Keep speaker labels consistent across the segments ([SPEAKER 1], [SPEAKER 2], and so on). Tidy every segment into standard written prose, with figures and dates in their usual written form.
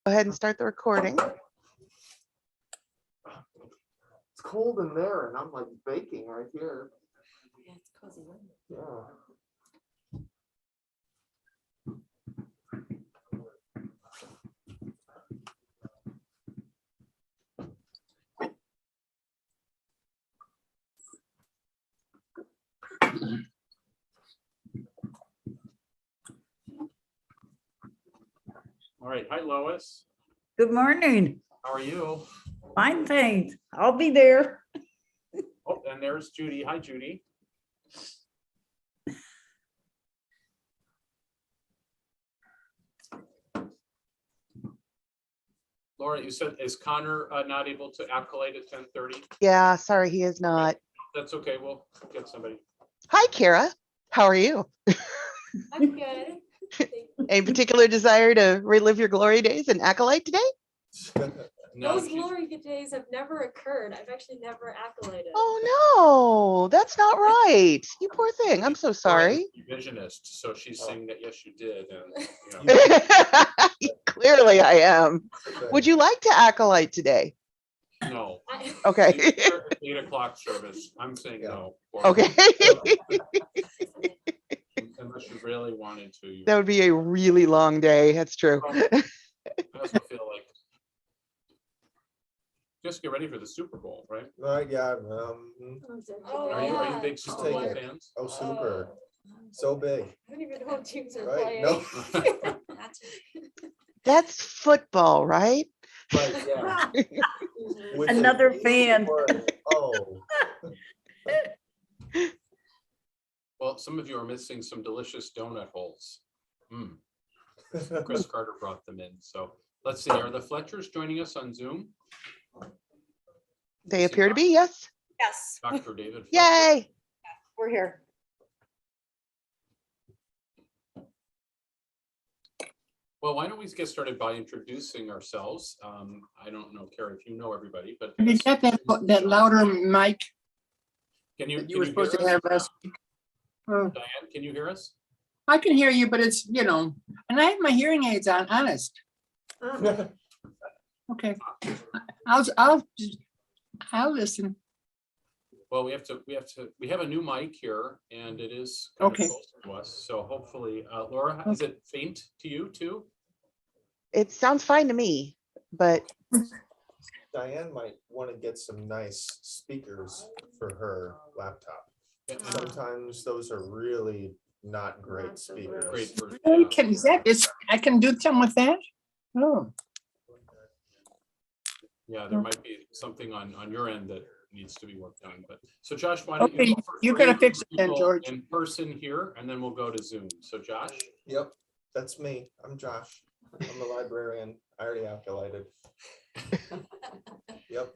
[SPEAKER 1] ahead and start the recording.
[SPEAKER 2] It's cold in there and I'm like baking right here.
[SPEAKER 3] Yeah, it's cozy.
[SPEAKER 2] Yeah.
[SPEAKER 4] All right. Hi, Lois.
[SPEAKER 5] Good morning.
[SPEAKER 4] How are you?
[SPEAKER 5] Fine, thanks. I'll be there.
[SPEAKER 4] Oh, and there's Judy. Hi, Judy. Laura, you said, is Connor not able to acolyte at 10:30?
[SPEAKER 1] Yeah, sorry, he is not.
[SPEAKER 4] That's okay. We'll get somebody.
[SPEAKER 1] Hi, Kara. How are you?
[SPEAKER 3] I'm good.
[SPEAKER 1] Any particular desire to relive your glory days in Acolyte today?
[SPEAKER 4] No,
[SPEAKER 3] Those glory days have never occurred. I've actually never acolyted.
[SPEAKER 1] Oh, no, that's not right. You poor thing. I'm so sorry.
[SPEAKER 4] Revisionist. So she's saying that, yes, you did. And, you know,
[SPEAKER 1] Clearly, I am. Would you like to Acolyte today?
[SPEAKER 4] no.
[SPEAKER 1] Okay.
[SPEAKER 4] 8 o'clock service. I'm saying no.
[SPEAKER 1] Okay.
[SPEAKER 4] Unless you really wanted to. You
[SPEAKER 1] That would be a really long day. That's true.
[SPEAKER 4] I also feel like just get ready for the Super Bowl, right?
[SPEAKER 2] Right, yeah.
[SPEAKER 3] Oh,
[SPEAKER 4] Are you big
[SPEAKER 2] Just
[SPEAKER 4] Super
[SPEAKER 2] take
[SPEAKER 4] Bowl
[SPEAKER 2] it.
[SPEAKER 4] fans?
[SPEAKER 2] Oh, super. So big.
[SPEAKER 3] I don't even know what teams are
[SPEAKER 2] Right?
[SPEAKER 3] playing.
[SPEAKER 2] No.
[SPEAKER 1] That's football, right?
[SPEAKER 2] Right, yeah. With
[SPEAKER 5] Another
[SPEAKER 2] the
[SPEAKER 5] fan.
[SPEAKER 2] word, oh.
[SPEAKER 4] Well, some of you are missing some delicious donut holes. Chris Carter brought them in. So let's see. Are the Fletchers joining us on Zoom?
[SPEAKER 1] They appear to be, yes.
[SPEAKER 3] Yes,
[SPEAKER 4] Dr. David Fletcher.
[SPEAKER 1] Yay.
[SPEAKER 3] we're here.
[SPEAKER 4] Well, why don't we get started by introducing ourselves? I don't know, Kara, if you know everybody, but
[SPEAKER 6] Have you got that louder mic
[SPEAKER 4] can you
[SPEAKER 6] that you were supposed to
[SPEAKER 4] hear
[SPEAKER 6] have
[SPEAKER 4] us?
[SPEAKER 6] last week? Oh,
[SPEAKER 4] Diane, can you hear us?
[SPEAKER 6] I can hear you, but it's, you know, and I have my hearing aids on, honest. Okay. I'll listen.
[SPEAKER 4] Well, we have a new mic here and it is kind
[SPEAKER 6] Okay.
[SPEAKER 4] of close to us. So hopefully, Laura, is it faint to you too?
[SPEAKER 1] It sounds fine to me, but
[SPEAKER 2] Diane might want to get some nice speakers for her laptop. Sometimes those are really not great speakers.
[SPEAKER 4] Great.
[SPEAKER 6] Hey, I can do something with that? Oh,
[SPEAKER 4] Yeah, there might be something on your end that needs to be worked on, but so Josh, why don't
[SPEAKER 6] okay,
[SPEAKER 4] you go for
[SPEAKER 6] you gotta
[SPEAKER 4] three
[SPEAKER 6] fix it then,
[SPEAKER 4] people
[SPEAKER 6] George.
[SPEAKER 4] in person here, and then we'll go to Zoom. So Josh,
[SPEAKER 2] Yep, that's me. I'm Josh. I'm a librarian. I already acolyted. Yep.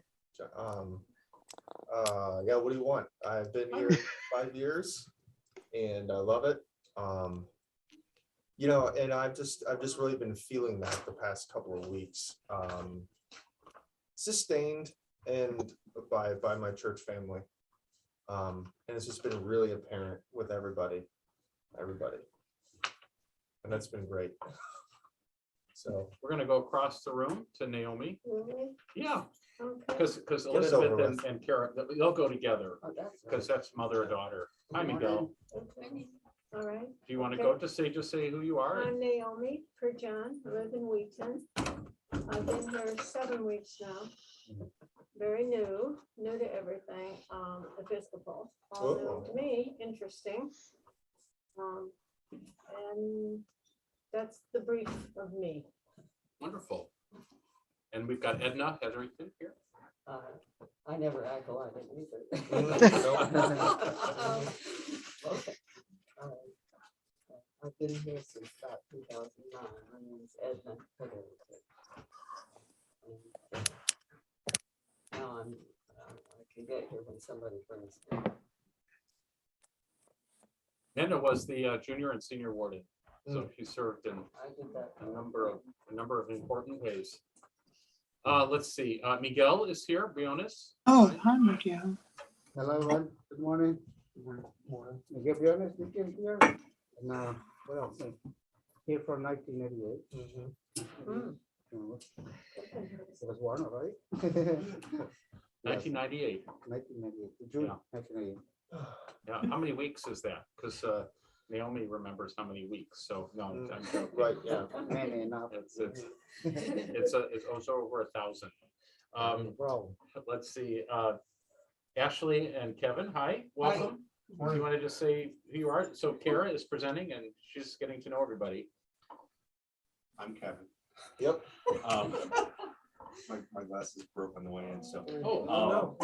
[SPEAKER 2] Yeah, what do you want? I've been here 5 years and I love it. You know, and I've just really been feeling that the past couple of weeks. Sustained and by my church family. And it's just been really apparent with everybody. And that's been great. So
[SPEAKER 4] we're gonna go across the room to Naomi.
[SPEAKER 3] Really?
[SPEAKER 4] Yeah,
[SPEAKER 3] Okay.
[SPEAKER 4] because
[SPEAKER 2] it
[SPEAKER 4] Elizabeth
[SPEAKER 2] over with.
[SPEAKER 4] and Kara, they'll go together
[SPEAKER 3] Oh, that's
[SPEAKER 4] because that's mother and daughter. Hi, Miguel.
[SPEAKER 3] okay. All right.
[SPEAKER 4] Do you want to
[SPEAKER 3] Okay.
[SPEAKER 4] go to just say who you are?
[SPEAKER 7] I'm Naomi Perjohn. I live in Wheaton. I've been here 7 weeks now. Very new to everything, Episcopal, all new to me, interesting. And that's the brief of me.
[SPEAKER 4] Wonderful. And we've got Edna Hetherington here.
[SPEAKER 8] I never acolyted either. Okay. I've been here since about 2009. My name is Edna Hetherington. Now I can get here when somebody brings me.
[SPEAKER 4] Edna was the junior and senior warden, so she served in
[SPEAKER 8] I did that.
[SPEAKER 4] a number of important ways. Let's see. Miguel is here. Briones.
[SPEAKER 6] oh, hi, Miguel.
[SPEAKER 8] Hello, everyone. Good morning. Morning. Miguel Briones, here. And what else? Here from 1988.
[SPEAKER 9] It was Warner, right?
[SPEAKER 4] 1998.
[SPEAKER 9] 1998, June
[SPEAKER 4] Yeah.
[SPEAKER 9] 1998.
[SPEAKER 4] Yeah, how many weeks is that? Because Naomi remembers how many weeks, so no, I'm joking.
[SPEAKER 2] Right, yeah.
[SPEAKER 9] Many enough.
[SPEAKER 4] It's over 1,000.
[SPEAKER 9] Wow.
[SPEAKER 4] Let's see, Ashley and Kevin, hi, welcome. You want to just say who you are? So Kara is presenting and she's getting to know everybody.
[SPEAKER 10] I'm Kevin.
[SPEAKER 2] Yep.
[SPEAKER 10] My glasses broke on the way in, so.
[SPEAKER 4] Oh,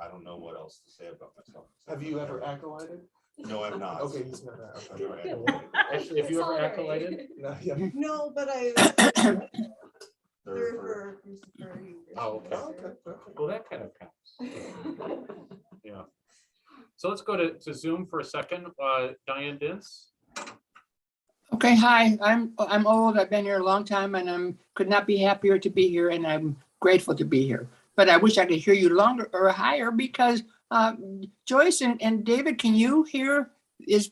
[SPEAKER 10] I don't know what else to say about myself.
[SPEAKER 2] Have you ever acolyted?
[SPEAKER 10] No, I'm not.
[SPEAKER 2] Okay, he's not.
[SPEAKER 10] I've never acolyted.
[SPEAKER 4] Ashley, have you ever acolyted?
[SPEAKER 2] No, yeah.
[SPEAKER 11] No, but I
[SPEAKER 10] They're
[SPEAKER 11] served
[SPEAKER 10] for-
[SPEAKER 11] for Christopher.
[SPEAKER 4] Oh, okay.
[SPEAKER 2] Okay.
[SPEAKER 4] Well, that kind of counts. Yeah. So let's go to Zoom for a second. Diane Dins.
[SPEAKER 6] Okay, hi, I'm old. I've been here a long time and could not be happier to be here and I'm grateful to be here. But I wish I could hear you longer or higher because Joyce and David, can you hear as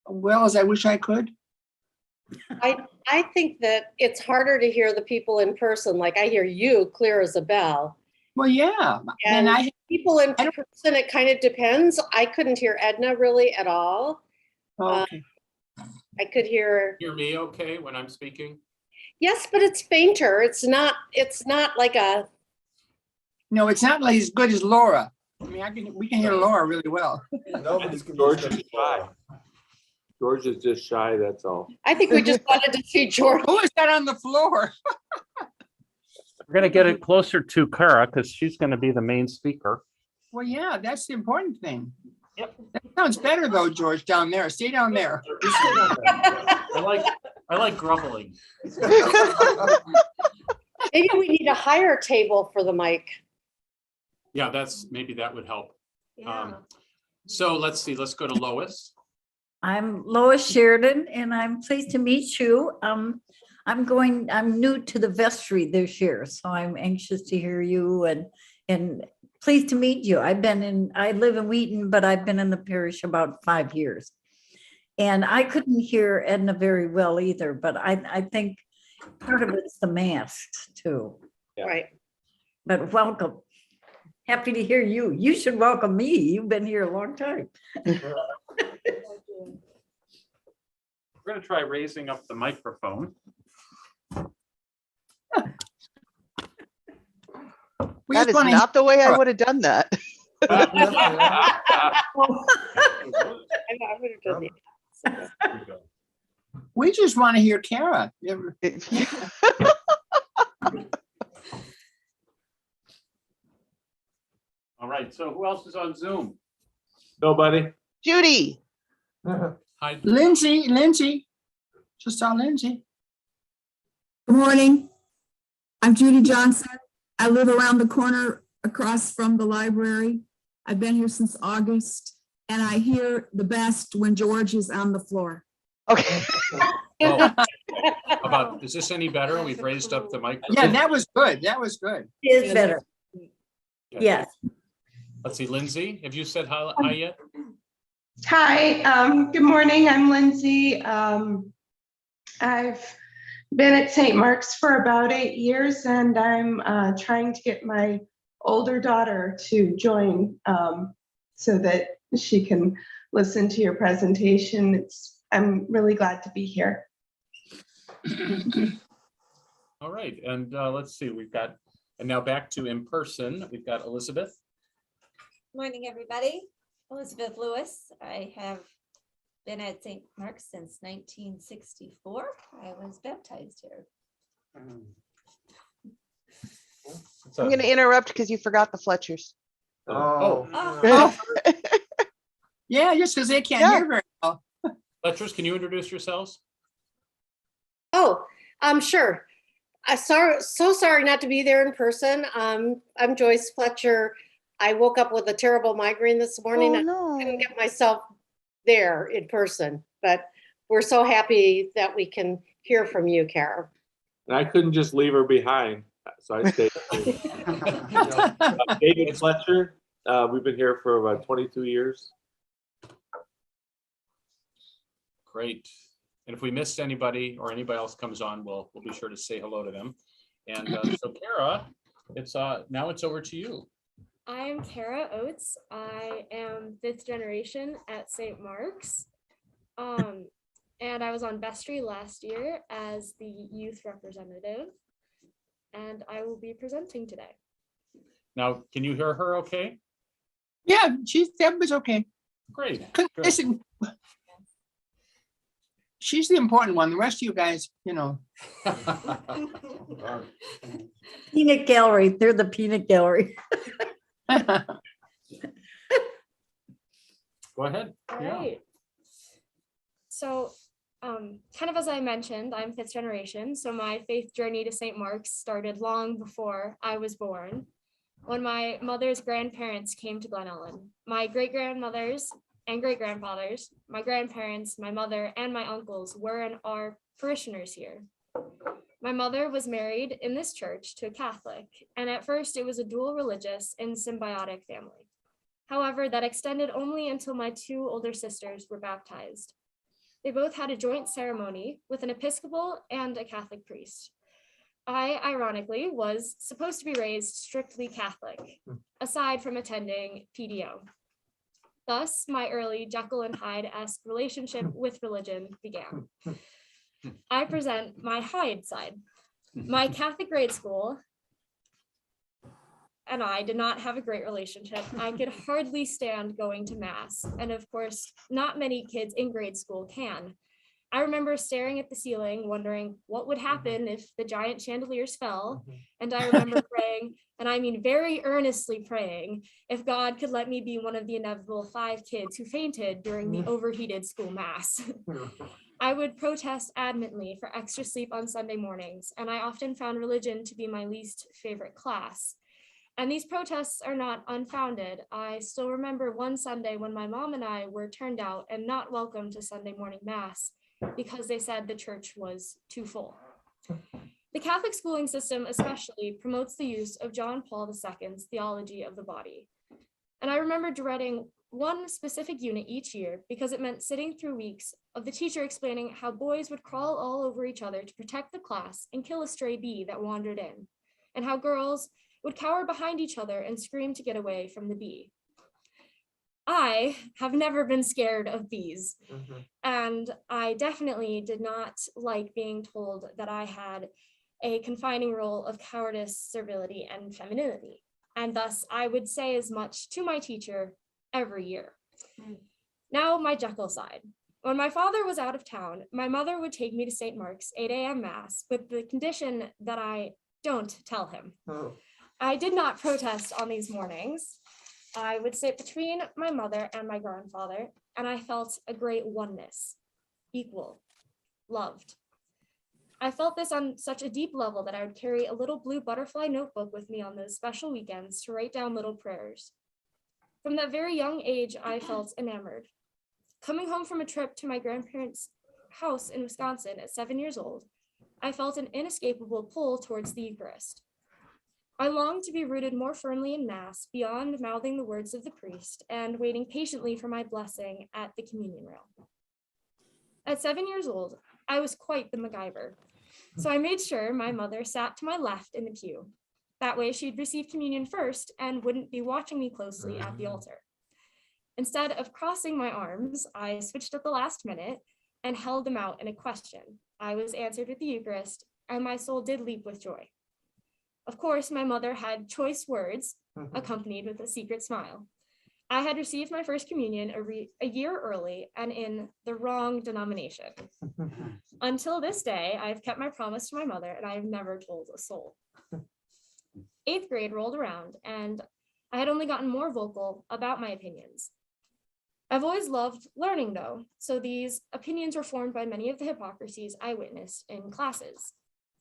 [SPEAKER 6] well as I wish I could?
[SPEAKER 12] I think that it's harder to hear the people in person. Like I hear you clear as a bell.
[SPEAKER 6] Well, yeah. And
[SPEAKER 12] And people in person, it kind of depends. I couldn't hear Edna really at all.
[SPEAKER 6] Okay.
[SPEAKER 12] I could hear,
[SPEAKER 4] Hear me okay when I'm speaking?
[SPEAKER 12] yes, but it's fainter. It's not like a,
[SPEAKER 6] No, it's not like as good as Laura. I mean, we can hear Laura really well.
[SPEAKER 2] Nobody's gonna
[SPEAKER 10] George
[SPEAKER 2] be
[SPEAKER 10] is shy. George is just shy, that's all.
[SPEAKER 12] I think we just wanted to see George.
[SPEAKER 6] Who is that on the floor?
[SPEAKER 13] We're going to get it closer to Kara because she's going to be the main speaker.
[SPEAKER 6] Well, yeah, that's the important thing.
[SPEAKER 4] Yep.
[SPEAKER 6] That sounds better though, George, down there. Stay down there.
[SPEAKER 4] I like groveling.
[SPEAKER 12] Maybe we need a higher table for the mic.
[SPEAKER 4] Yeah, maybe that would help.
[SPEAKER 7] Yeah.
[SPEAKER 4] So let's see, let's go to Lois.
[SPEAKER 5] I'm Lois Sheridan and I'm pleased to meet you. I'm new to the vestry this year, so I'm anxious to hear you and pleased to meet you. I live in Wheaton, but I've been in the parish about 5 years. And I couldn't hear Edna very well either, but I think part of it's the masks too.
[SPEAKER 10] Yeah.
[SPEAKER 12] Right.
[SPEAKER 5] But welcome. Happy to hear you. You should welcome me. You've been here a long time.
[SPEAKER 4] We're going to try raising up the microphone.
[SPEAKER 1] That is not the way I would have done that.
[SPEAKER 12] I would have done that.
[SPEAKER 6] We just want to hear Kara.
[SPEAKER 4] All right, so who else is on Zoom?
[SPEAKER 10] Nobody.
[SPEAKER 1] Judy.
[SPEAKER 4] Hi.
[SPEAKER 6] Lindsay. Just saw Lindsay.
[SPEAKER 11] Good morning. I'm Judy Johnson. I live around the corner across from the library. I've been here since August, and I hear the best when George is on the floor.
[SPEAKER 1] Okay.
[SPEAKER 4] Is this any better? We've raised up the microphone.
[SPEAKER 6] Yeah, that was good. That was good.
[SPEAKER 5] It is better. Yes.
[SPEAKER 4] Let's see, Lindsay, have you said hi yet?
[SPEAKER 14] Hi, good morning. I'm Lindsay. I've been at St. Mark's for about 8 years, and I'm trying to get my older daughter to join so that she can listen to your presentation. I'm really glad to be here.
[SPEAKER 4] All right, and let's see, and now back to in person, we've got Elizabeth.
[SPEAKER 3] Morning, everybody. Elizabeth Lewis. I have been at St. Mark's since 1964. I was baptized here.
[SPEAKER 1] I'm going to interrupt because you forgot the Fletchers.
[SPEAKER 2] Oh.
[SPEAKER 6] Yeah, just because they can't hear very well.
[SPEAKER 4] Fletchers, can you introduce yourselves?
[SPEAKER 12] Oh, sure. So sorry not to be there in person. I'm Joyce Fletcher. I woke up with a terrible migraine this morning.
[SPEAKER 1] Oh, no.
[SPEAKER 12] I couldn't get myself there in person, but we're so happy that we can hear from you, Kara.
[SPEAKER 10] And I couldn't just leave her behind, so I stayed. David Fletcher, we've been here for about 22 years.
[SPEAKER 4] Great. And if we missed anybody or anybody else comes on, we'll be sure to say hello to them. And so Kara, now it's over to you.
[SPEAKER 15] I'm Kara Oates. I am 5th generation at St. Mark's. And I was on vestry last year as the youth representative. And I will be presenting today.
[SPEAKER 4] Now, can you hear her okay?
[SPEAKER 6] Yeah, that was okay.
[SPEAKER 4] Great.
[SPEAKER 6] Good. Listen, she's the important one. The rest of you guys, you know.
[SPEAKER 5] Peanut gallery. They're the peanut gallery.
[SPEAKER 4] Go ahead.
[SPEAKER 15] All right. So kind of as I mentioned, I'm 5th generation. So my faith journey to St. Mark's started long before I was born, when my mother's grandparents came to Glen Ellen. My great-grandmothers and great-grandfathers, my grandparents, my mother, and my uncles were and are parishioners here. My mother was married in this church to a Catholic, and at first it was a dual religious and symbiotic family. However, that extended only until my 2 older sisters were baptized. They both had a joint ceremony with an Episcopal and a Catholic priest. I, ironically, was supposed to be raised strictly Catholic, aside from attending PDO. Thus, my early Jekyll and Hyde-esque relationship with religion began. I present my Hyde side. My Catholic grade school and I did not have a great relationship. I could hardly stand going to mass. And of course, not many kids in grade school can. I remember staring at the ceiling, wondering what would happen if the giant chandeliers fell. And I remember praying, and I mean very earnestly praying, if God could let me be one of the inevitable 5 kids who fainted during the overheated school mass. I would protest adamantly for extra sleep on Sunday mornings, and I often found religion to be my least favorite class. And these protests are not unfounded. I still remember one Sunday when my mom and I were turned out and not welcome to Sunday morning mass because they said the church was too full. The Catholic schooling system especially promotes the use of John Paul II's theology of the body. And I remember dreading one specific unit each year because it meant sitting through weeks of the teacher explaining how boys would crawl all over each other to protect the class and kill a stray bee that wandered in, and how girls would cower behind each other and scream to get away from the bee. I have never been scared of bees, and I definitely did not like being told that I had a confining role of cowardice, servility, and femininity. And thus I would say as much to my teacher every year. Now my Jekyll side. When my father was out of town, my mother would take me to St. Mark's 8 a.m. mass with the condition that I don't tell him. I did not protest on these mornings. I would sit between my mother and my grandfather, and I felt a great oneness, equal, loved. I felt this on such a deep level that I would carry a little blue butterfly notebook with me on those special weekends to write down little prayers. From that very young age, I felt enamored. Coming home from a trip to my grandparents' house in Wisconsin at 7 years old, I felt an inescapable pull towards the Eucharist. I longed to be rooted more firmly in Mass beyond mouthing the words of the priest and waiting patiently for my blessing at the communion rail. At 7 years old, I was quite the MacGyver, so I made sure my mother sat to my left in the pew. That way she'd receive communion first and wouldn't be watching me closely at the altar. Instead of crossing my arms, I switched at the last minute and held them out in a question. I was answered with the Eucharist, and my soul did leap with joy. Of course, my mother had choice words accompanied with a secret smile. I had received my first communion a year early and in the wrong denomination. Until this day, I've kept my promise to my mother, and I have never told a soul. 8th grade rolled around, and I had only gotten more vocal about my opinions. I've always loved learning, though, so these opinions were formed by many of the hypocrisies I witnessed in classes.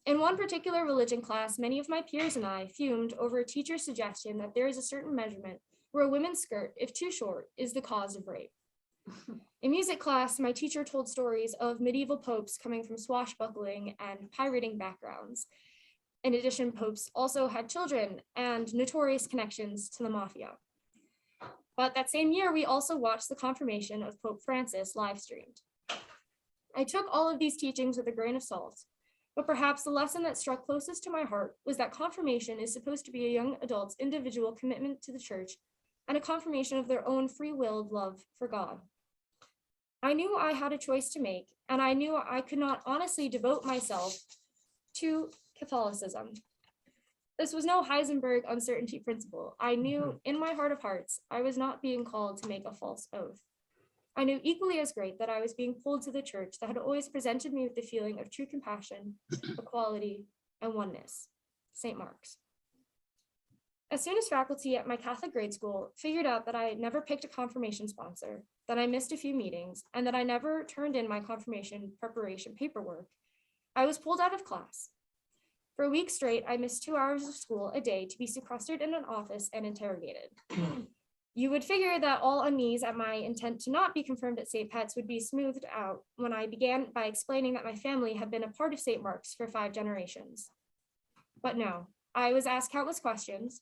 [SPEAKER 15] In one particular religion class, many of my peers and I fumed over a teacher's suggestion that there is a certain measurement where a women's skirt, if too short, is the cause of rape. In music class, my teacher told stories of medieval popes coming from swashbuckling and pirating backgrounds. In addition, popes also had children and notorious connections to the mafia. But that same year, we also watched the confirmation of Pope Francis live streamed. I took all of these teachings with a grain of salt, but perhaps the lesson that struck closest to my heart was that confirmation is supposed to be a young adult's individual commitment to the church and a confirmation of their own free-willed love for God. I knew I had a choice to make, and I knew I could not honestly devote myself to Catholicism. This was no Heisenberg uncertainty principle. I knew in my heart of hearts, I was not being called to make a false oath. I knew equally as great that I was being pulled to the church that had always presented me with the feeling of true compassion, equality, and oneness, St. Mark's. As soon as faculty at my Catholic grade school figured out that I had never picked a confirmation sponsor, that I missed a few meetings, and that I never turned in my confirmation preparation paperwork, I was pulled out of class. For a week straight, I missed 2 hours of school a day to be sequestered in an office and interrogated. You would figure that all unease at my intent to not be confirmed at St. Pat's would be smoothed out when I began by explaining that my family had been a part of St. Mark's for 5 generations. But no, I was asked countless questions,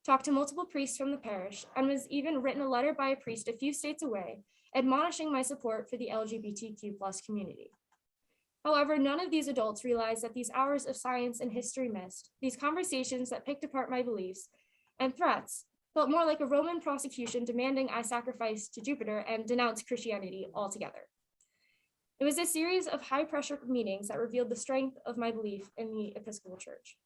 [SPEAKER 15] talked to multiple priests from the parish, and was even written a letter by a priest a few states away, admonishing my support for the LGBTQ+ community. However, none of these adults realized that these hours of science and history missed, these conversations that picked apart my beliefs, and threats felt more like a Roman prosecution demanding I sacrifice to Jupiter and denounce Christianity altogether. It was a series of high-pressure meetings that revealed the strength of my belief in the Episcopal Church.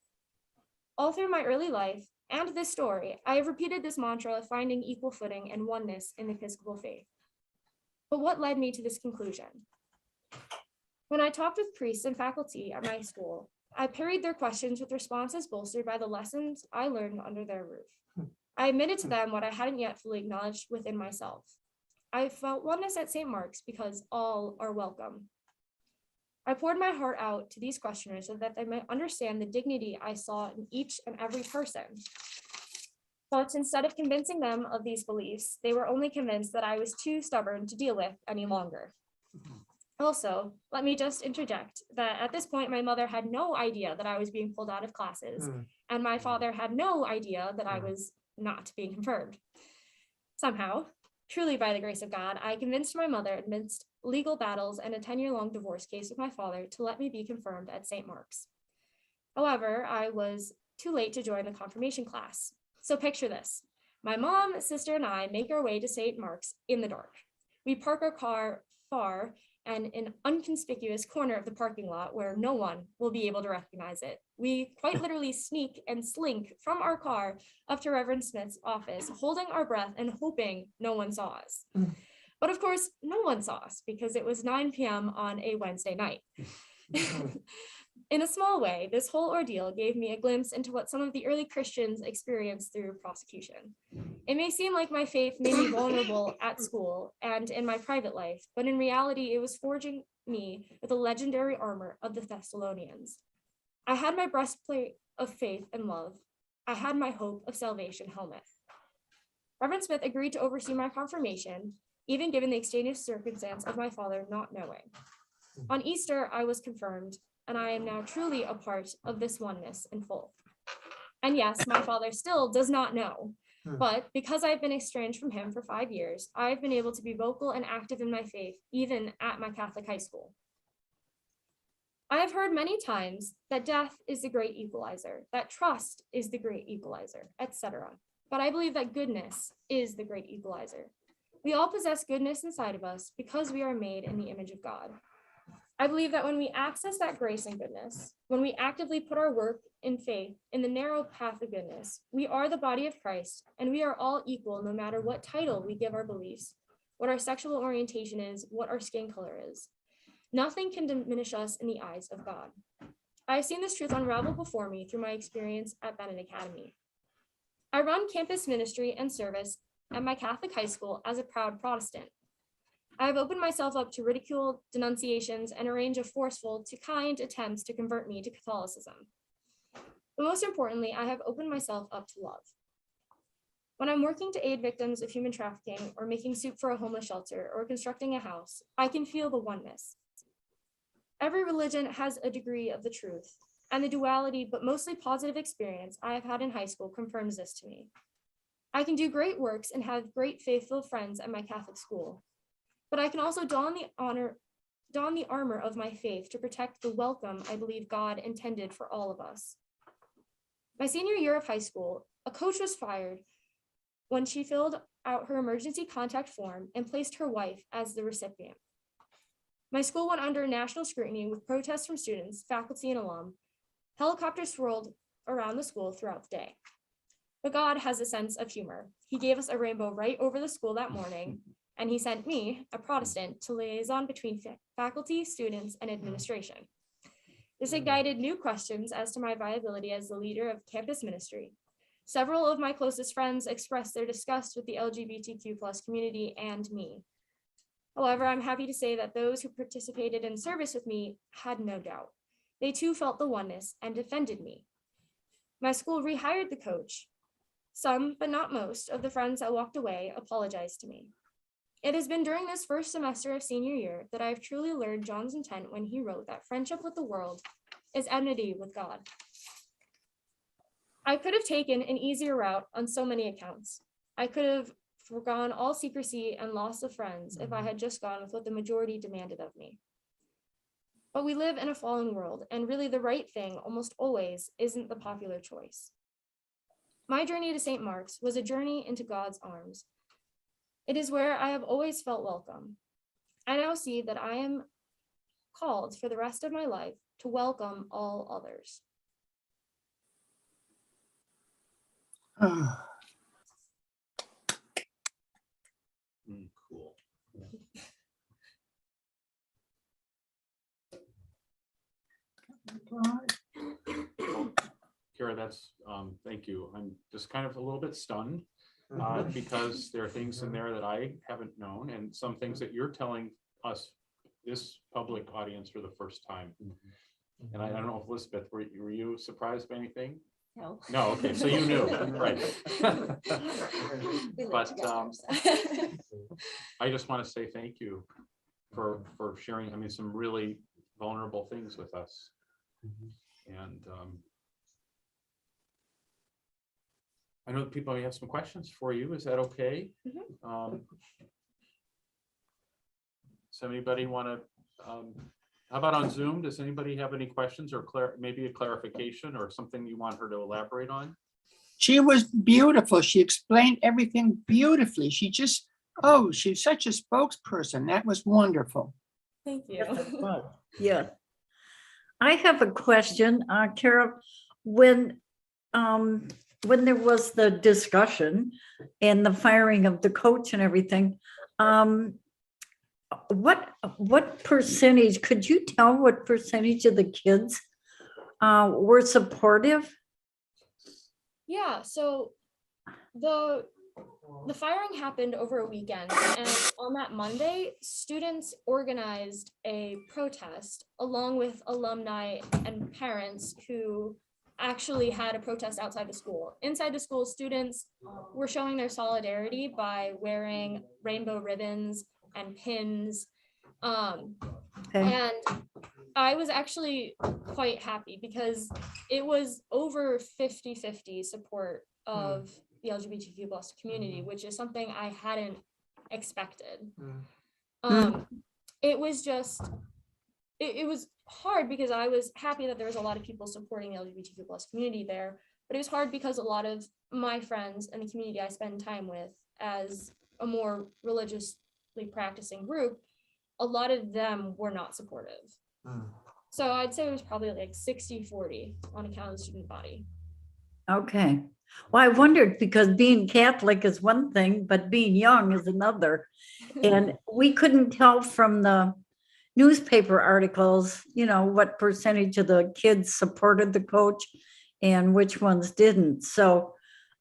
[SPEAKER 15] All through my early life and this story, I have repeated this mantra of finding equal footing and oneness in the Episcopal faith. But what led me to this conclusion? When I talked with priests and faculty at my school, I parried their questions with responses bolstered by the lessons I learned under their roof. I admitted to them what I hadn't yet fully acknowledged within myself. I felt oneness at St. Mark's because all are welcome. I poured my heart out to these questioners so that they might understand the dignity I saw in each and every person. But instead of convincing them of these beliefs, they were only convinced that I was too stubborn to deal with any longer. Also, let me just interject that at this point, my mother had no idea that I was being pulled out of classes, and my father had no idea that I was not being confirmed. Somehow, truly by the grace of God, I convinced my mother amidst legal battles and a 10-year-long divorce case with my father to let me be confirmed at St. Mark's. However, I was too late to join the confirmation class. So picture this. My mom, sister, and I make our way to St. Mark's in the dark. We park our car far and an inconspicuous corner of the parking lot where no one will be able to recognize it. We quite literally sneak and slink from our car up to Reverend Smith's office, holding our breath and hoping no one saw us. But of course, no one saw us because it was 9 p.m. on a Wednesday night. In a small way, this whole ordeal gave me a glimpse into what some of the early Christians experienced through prosecution. It may seem like my faith made me vulnerable at school and in my private life, but in reality, it was forging me with the legendary armor of the Thessalonians. I had my breastplate of faith and love. I had my hope of salvation helmet. Reverend Smith agreed to oversee my confirmation, even given the extraneous circumstance of my father not knowing. On Easter, I was confirmed, and I am now truly a part of this oneness in full. And yes, my father still does not know, but because I've been estranged from him for 5 years, I've been able to be vocal and active in my faith, even at my Catholic high school. I have heard many times that death is the great equalizer, that trust is the great equalizer, etc. But I believe that goodness is the great equalizer. We all possess goodness inside of us because we are made in the image of God. I believe that when we access that grace and goodness, when we actively put our work in faith in the narrow path of goodness, we are the body of Christ, and we are all equal no matter what title we give our beliefs, what our sexual orientation is, what our skin color is. Nothing can diminish us in the eyes of God. I have seen this truth unravel before me through my experience at Bennett Academy. I run campus ministry and service at my Catholic high school as a proud Protestant. I have opened myself up to ridicule, denunciations, and a range of forceful to kind attempts to convert me to Catholicism. But most importantly, I have opened myself up to love. When I'm working to aid victims of human trafficking, or making soup for a homeless shelter, or constructing a house, I can feel the oneness. Every religion has a degree of the truth, and the duality, but mostly positive experience I have had in high school confirms this to me. I can do great works and have great faithful friends at my Catholic school, but I can also don the honor don the armor of my faith to protect the welcome I believe God intended for all of us. My senior year of high school, a coach was fired when she filled out her emergency contact form and placed her wife as the recipient. My school went under national scrutiny with protests from students, faculty, and alum. Helicopters swirled around the school throughout the day. But God has a sense of humor. He gave us a rainbow right over the school that morning, and he sent me, a Protestant, to liaison between faculty, students, and administration. This ignited new questions as to my viability as the leader of campus ministry. Several of my closest friends expressed their disgust with the LGBTQ+ community and me. However, I'm happy to say that those who participated in service with me had no doubt. They too felt the oneness and defended me. My school rehired the coach. Some, but not most, of the friends that walked away apologized to me. It has been during this first semester of senior year that I have truly learned John's intent when he wrote that friendship with the world is enmity with God. I could have taken an easier route on so many accounts. I could have forgone all secrecy and loss of friends if I had just gone with what the majority demanded of me. But we live in a fallen world, and really the right thing almost always isn't the popular choice. My journey to St. Mark's was a journey into God's arms. It is where I have always felt welcome. I now see that I am called for the rest of my life to welcome all others.
[SPEAKER 4] Cool. Kara, that's, thank you. I'm just kind of a little bit stunned because there are things in there that I haven't known and some things that you're telling us, this public audience, for the first time. And I don't know if Elizabeth, were you surprised by anything?
[SPEAKER 3] No.
[SPEAKER 4] No, okay, so you knew, right.
[SPEAKER 3] We live
[SPEAKER 4] But
[SPEAKER 3] together, so.
[SPEAKER 4] I just want to say thank you for sharing, I mean, some really vulnerable things with us. And I know that people may have some questions for you. Is that okay? Does anybody want to, how about on Zoom? Does anybody have any questions or maybe a clarification or something you want her to elaborate on?
[SPEAKER 6] She was beautiful. She explained everything beautifully. She just, oh, she's such a spokesperson. That was wonderful.
[SPEAKER 15] Thank you.
[SPEAKER 5] Yeah. I have a question, Kara. When there was the discussion and the firing of the coach and everything, what percentage, could you tell what percentage of the kids were supportive?
[SPEAKER 15] Yeah, so the firing happened over a weekend, and on that Monday, students organized a protest along with alumni and parents who actually had a protest outside the school. Inside the school, students were showing their solidarity by wearing rainbow ribbons and pins. And I was actually quite happy because it was over 50-50 support of the LGBTQ+ community, which is something I hadn't expected. It was just, it was hard because I was happy that there was a lot of people supporting the LGBTQ+ community there, but it was hard because a lot of my friends and the community I spend time with as a more religiously practicing group, a lot of them were not supportive. So I'd say it was probably like 60-40 on account of the student body.
[SPEAKER 5] Okay. Well, I wondered because being Catholic is one thing, but being young is another. And we couldn't tell from the newspaper articles, you know, what percentage of the kids supported the coach and which ones didn't. So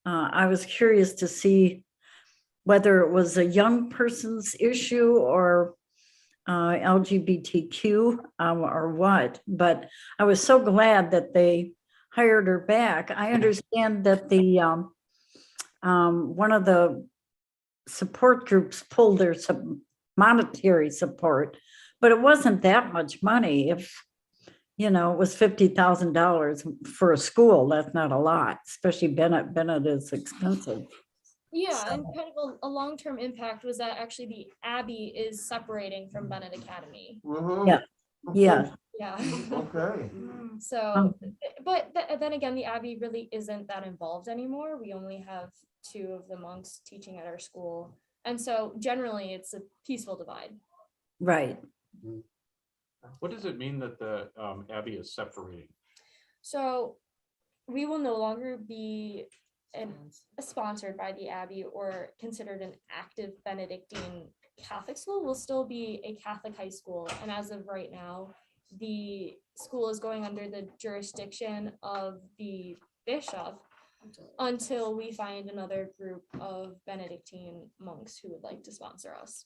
[SPEAKER 5] I was curious to see whether it was a young person's issue or LGBTQ or what, but I was so glad that they hired her back. I understand that the one of the support groups pulled their monetary support, but it wasn't that much money. If you know, it was $50,000 for a school, that's not a lot, especially Bennett is expensive.
[SPEAKER 15] Yeah, and kind of a long-term impact was that actually the Abbey is separating from Bennett Academy.
[SPEAKER 5] Yeah. Yeah.
[SPEAKER 15] Yeah.
[SPEAKER 2] Okay.
[SPEAKER 15] So, but then again, the Abbey really isn't that involved anymore. We only have 2 of the monks teaching at our school. And so generally it's a peaceful divide.
[SPEAKER 5] Right.
[SPEAKER 4] What does it mean that the Abbey is separating?
[SPEAKER 15] So we will no longer be sponsored by the Abbey or considered an active Benedictine Catholic school. We'll still be a Catholic high school. And as of right now, the school is going under the jurisdiction of the bishop until we find another group of Benedictine monks who would like to sponsor us.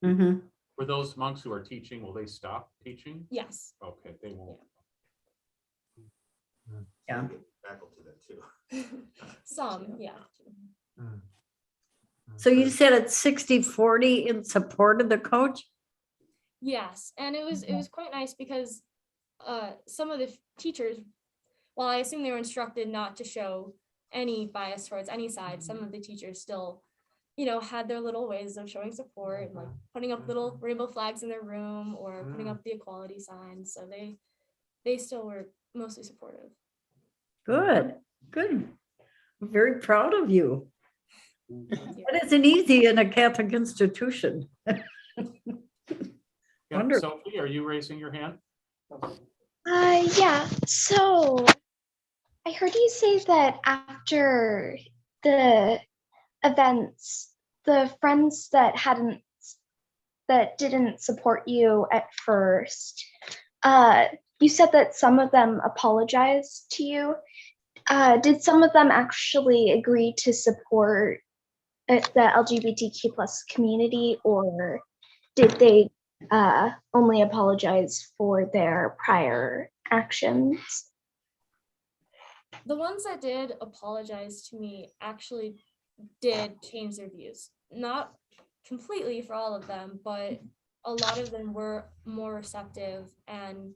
[SPEAKER 5] Mhm.
[SPEAKER 4] For those monks who are teaching, will they stop teaching?
[SPEAKER 15] Yes.
[SPEAKER 4] Okay, they won't.
[SPEAKER 5] Yeah.
[SPEAKER 2] Faculty then too.
[SPEAKER 15] Some, yeah.
[SPEAKER 5] So you said it's 60-40 in support of the coach?
[SPEAKER 15] Yes, and it was quite nice because some of the teachers, while I assume they were instructed not to show any bias towards any side, some of the teachers still, had their little ways of showing support, like putting up little rainbow flags in their room or putting up the equality signs. So they still were mostly supportive.
[SPEAKER 5] Good, good. I'm very proud of you. That isn't easy in a Catholic institution.
[SPEAKER 4] Yeah,
[SPEAKER 5] Wonderful.
[SPEAKER 4] Sophie, are you raising your hand?
[SPEAKER 16] Yeah. So I heard you say that after the events, the friends that didn't support you at first, you said that some of them apologized to you. Did some of them actually agree to support the LGBTQ plus community, or did they only apologize for their prior actions?
[SPEAKER 15] The ones that did apologize to me actually did change their views. Not completely for all of them, but a lot of them were more receptive and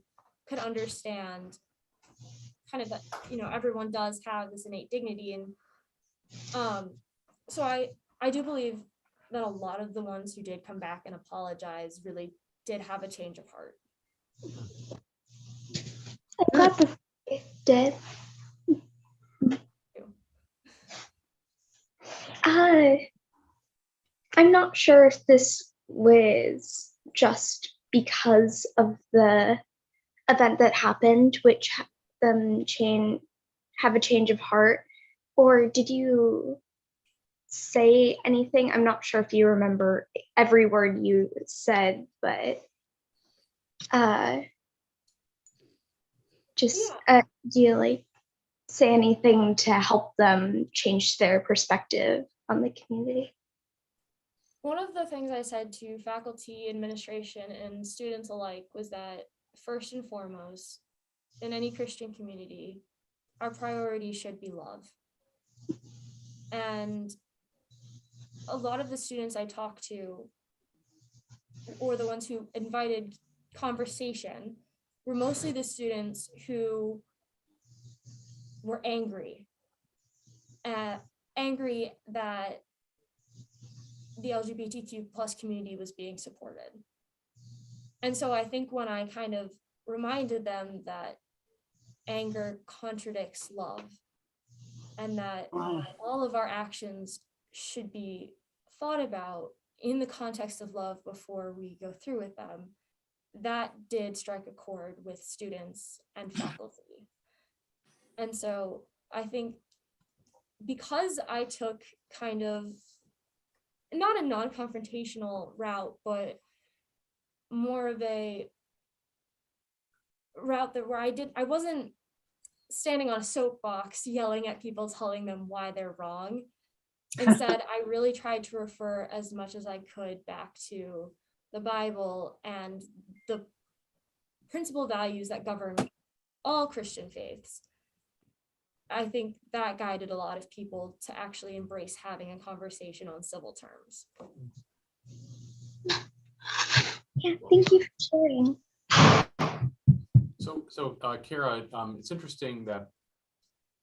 [SPEAKER 15] could understand kind of that, everyone does have this innate dignity. And so I do believe that a lot of the ones who did come back and apologize really did have a change of heart.
[SPEAKER 16] I'm glad that they did. I'm not sure if this was just because of the event that happened, which them have a change of heart, or did you say anything? I'm not sure if you remember every word you said, but do you say anything to help them change their perspective on the community?
[SPEAKER 15] One of the things I said to faculty, administration, and students alike was that first and foremost, in any Christian community, our priority should be love. And a lot of the students I talked to, or the ones who invited conversation, were mostly the students who were angry that the LGBTQ plus community was being supported. And so I think when I kind of reminded them that anger contradicts love and that all of our actions should be thought about in the context of love before we go through with them, that did strike a chord with students and faculty. And so I think because I took kind of not a non-confrontational route, but more of a route that where I wasn't standing on a soapbox yelling at people, telling them why they're wrong. Instead, I really tried to refer as much as I could back to the Bible and the principal values that govern all Christian faiths. I think that guided a lot of people to actually embrace having a conversation on civil terms.
[SPEAKER 16] Yeah, thank you for sharing.
[SPEAKER 4] So Kara, it's interesting that,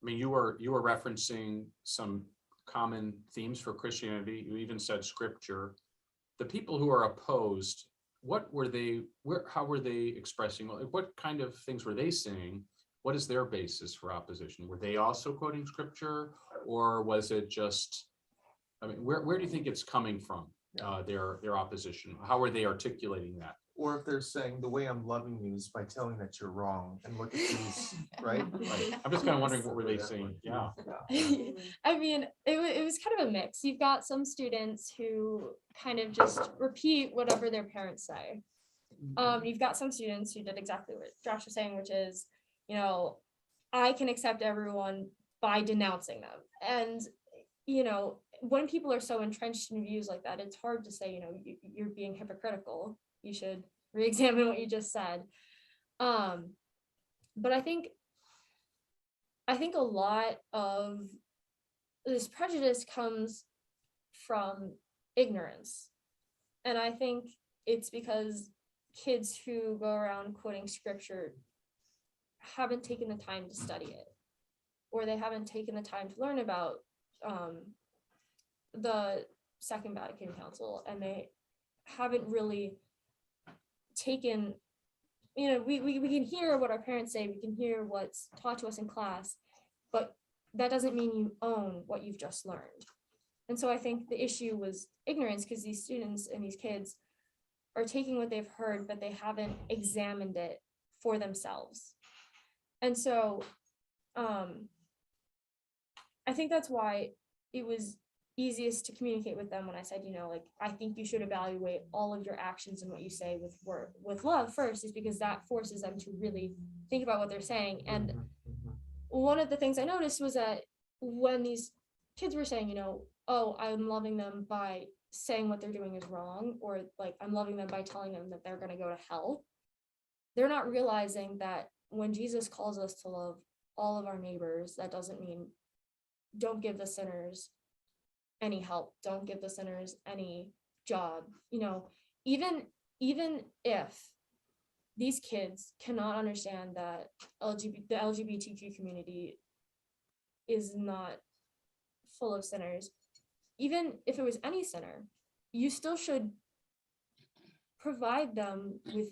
[SPEAKER 4] you were referencing some common themes for Christianity. You even said scripture. The people who are opposed, what were they, how were they expressing? What kind of things were they saying? What is their basis for opposition? Were they also quoting scripture, or was it just, I mean, where do you think it's coming from, their opposition? How are they articulating that?
[SPEAKER 2] Or if they're saying the way I'm loving you is by telling that you're wrong and look at these, right?
[SPEAKER 4] Right. I'm just kind of wondering, what were they saying? Yeah.
[SPEAKER 15] I mean, it was kind of a mix. You've got some students who kind of just repeat whatever their parents say. You've got some students who did exactly what Josh was saying, which is, you know, I can accept everyone by denouncing them. And, you know, when people are so entrenched in views like that, it's hard to say, you know, you're being hypocritical. You should re-examine what you just said. But I think a lot of this prejudice comes from ignorance. And I think it's because kids who go around quoting scripture haven't taken the time to study it, or they haven't taken the time to learn about the Second Vatican Council, and they haven't really taken, you know, we can hear what our parents say, we can hear what's taught to us in class, but that doesn't mean you own what you've just learned. And so I think the issue was ignorance, because these students and these kids are taking what they've heard, but they haven't examined it for themselves. And so I think that's why it was easiest to communicate with them when I said, you know, like, I think you should evaluate all of your actions and what you say with love first, is because that forces them to really think about what they're saying. And one of the things I noticed was that when these kids were saying, you know, oh, I'm loving them by saying what they're doing is wrong, or like, I'm loving them by telling them that they're going to go to hell, they're not realizing that when Jesus calls us to love all of our neighbors, that doesn't mean don't give the sinners any help, don't give the sinners any job. You know, even if these kids cannot understand that the LGBTQ community is not full of sinners, even if it was any sinner, you still should provide them with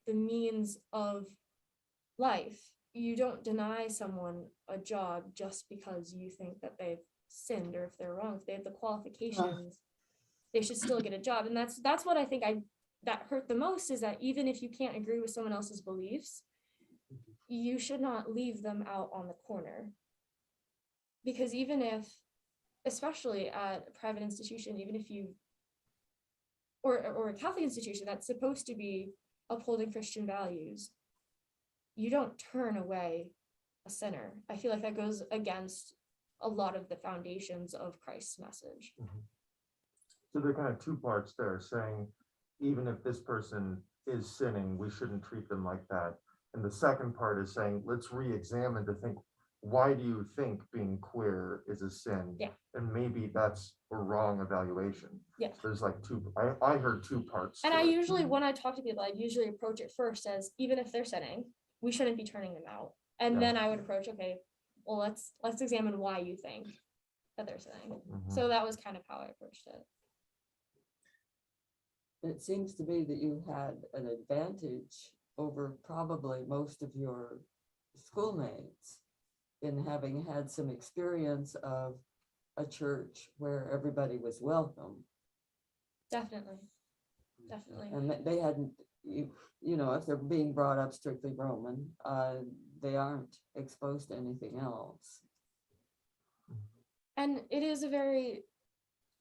[SPEAKER 15] the means of life. You don't deny someone a job just because you think that they've sinned, or if they're wrong, if they have the qualifications, they should still get a job. And that's what I think that hurt the most, is that even if you can't agree with someone else's beliefs, you should not leave them out on the corner. Because even if, especially at a private institution, even if you, or a Catholic institution that's supposed to be upholding Christian values, you don't turn away a sinner. I feel like that goes against a lot of the foundations of Christ's message.
[SPEAKER 2] So there are kind of two parts there, saying even if this person is sinning, we shouldn't treat them like that. And the second part is saying, let's re-examine to think, why do you think being queer is a sin?
[SPEAKER 15] Yeah.
[SPEAKER 2] And maybe that's a wrong evaluation.
[SPEAKER 15] Yeah.
[SPEAKER 2] So there's like two, I heard two parts.
[SPEAKER 15] And
[SPEAKER 2] to
[SPEAKER 15] I
[SPEAKER 2] it.
[SPEAKER 15] usually, when I talk to people, I usually approach it first as, even if they're sinning, we shouldn't be turning them out. And then I would approach, okay, well, let's examine why you think that they're sinning. So that was kind of how I approached it.
[SPEAKER 8] It seems to me that you had an advantage over probably most of your schoolmates in having had some experience of a church where everybody was welcome.
[SPEAKER 15] Definitely.
[SPEAKER 8] And they hadn't, you know, if they're being brought up strictly Roman, they aren't exposed to anything else.
[SPEAKER 15] And it is a very